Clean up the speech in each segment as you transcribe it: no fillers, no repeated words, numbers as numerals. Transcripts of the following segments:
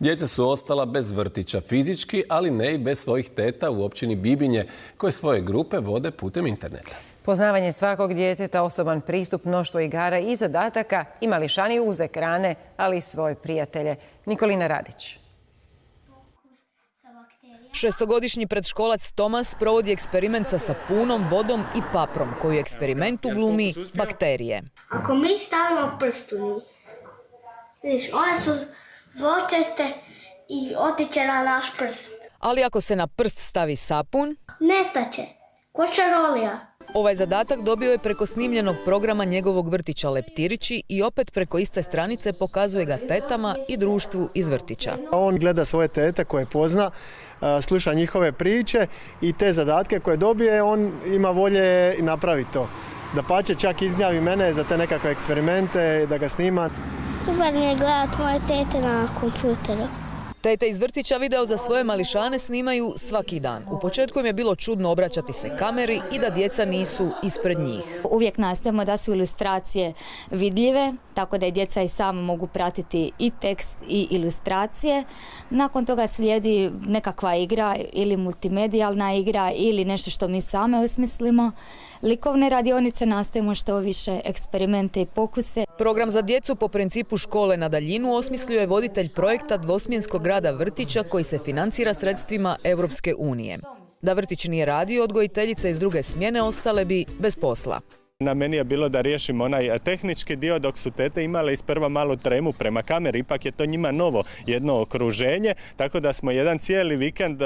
Djeca su ostala bez vrtića fizički, ali ne i bez svojih teta u općini Bibinje, koje svoje grupe vode putem interneta. Poznavanje svakog djeteta, osoban pristup, mnoštvo igara i zadataka i mališani uz ekrane, ali i svoje prijatelje. Nikolina Radić. Šestogodišnji predškolac Tomas provodi eksperiment sa sapunom, vodom i paprom, koji u eksperimentu glumi bakterije. Ako mi stavimo prst u njih, vidiš, one su zločeste i otiče na naš prst. Ali ako se na prst stavi sapun, nestaće, ko čarolija. Ovaj zadatak dobio je preko snimljenog programa njegovog vrtića Leptirići i opet preko iste stranice pokazuje ga tetama i društvu iz vrtića. On gleda svoje tete koje pozna, sluša njihove priče i te zadatke koje dobije, on ima volje i napraviti to. Dapače, čak izgnjavi mene za te nekakve eksperimente, da ga snima. Super mi je gledati moje tete na kompjuteru. Tete iz vrtića video za svoje mališane snimaju svaki dan. U početku im je bilo čudno obraćati se kameri i da djeca nisu ispred njih. Uvijek nastojimo da su ilustracije vidljive, tako da i djeca i sama mogu pratiti i tekst i ilustracije. Nakon toga slijedi nekakva igra ili multimedijalna igra ili nešto što mi same osmislimo. Likovne radionice nastojimo što više eksperimente i pokuse. Program za djecu po principu škole na daljinu osmislio je voditelj projekta dvosmjenskog rada vrtića koji se financira sredstvima Europske unije. Da vrtić nije radio, odgojiteljice iz druge smjene ostale bi bez posla. Na meni je bilo da riješim onaj tehnički dio, dok su tete imale isprva malu tremu prema kameri, ipak je to njima novo jedno okruženje, tako da smo jedan cijeli vikend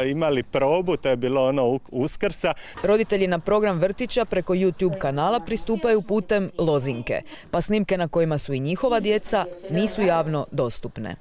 imali probu, to je bilo ono Uskrsa. Roditelji na program vrtića preko YouTube kanala pristupaju putem lozinke, pa snimke na kojima su i njihova djeca nisu javno dostupne.